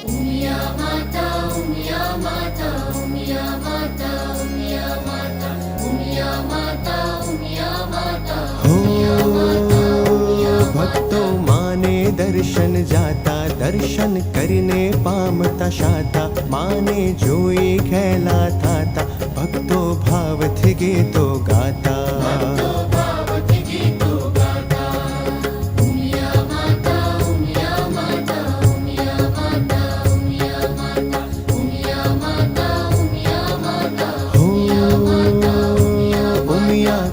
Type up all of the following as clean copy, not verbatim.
उमिया माता, उमिया माता, उमिया माता, उमिया माता, उमिया माता, उमिया माता, उमिया माता, उमिया भक्तो माने दर्शन जाता, दर्शन करने पामता शाता, माने जोई खेला थाता, भक्तो भाव थी गीतो गाता।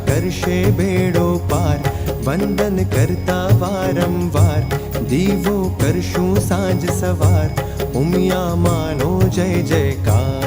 करशे बेड़ो पार, वंदन करता वारंवार, दीवो करशूं सांज सवार, उमिया मानो जय जयकार।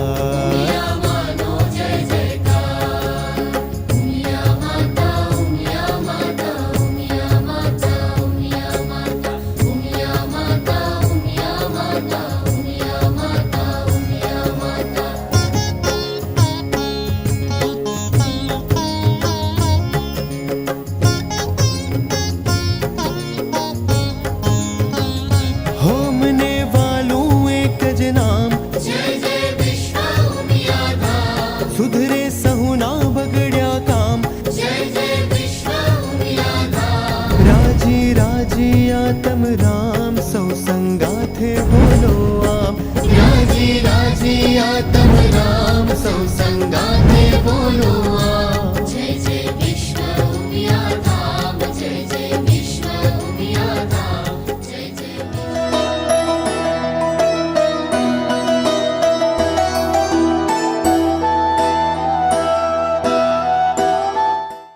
होमने वालों एक ज नाम, जय जय विश्व उमिया धाम, सुधरे सहुना बगड़्या काम, जय जय विश्व उमिया धाम, राजी राजी आत्म राम, सौ संगा थे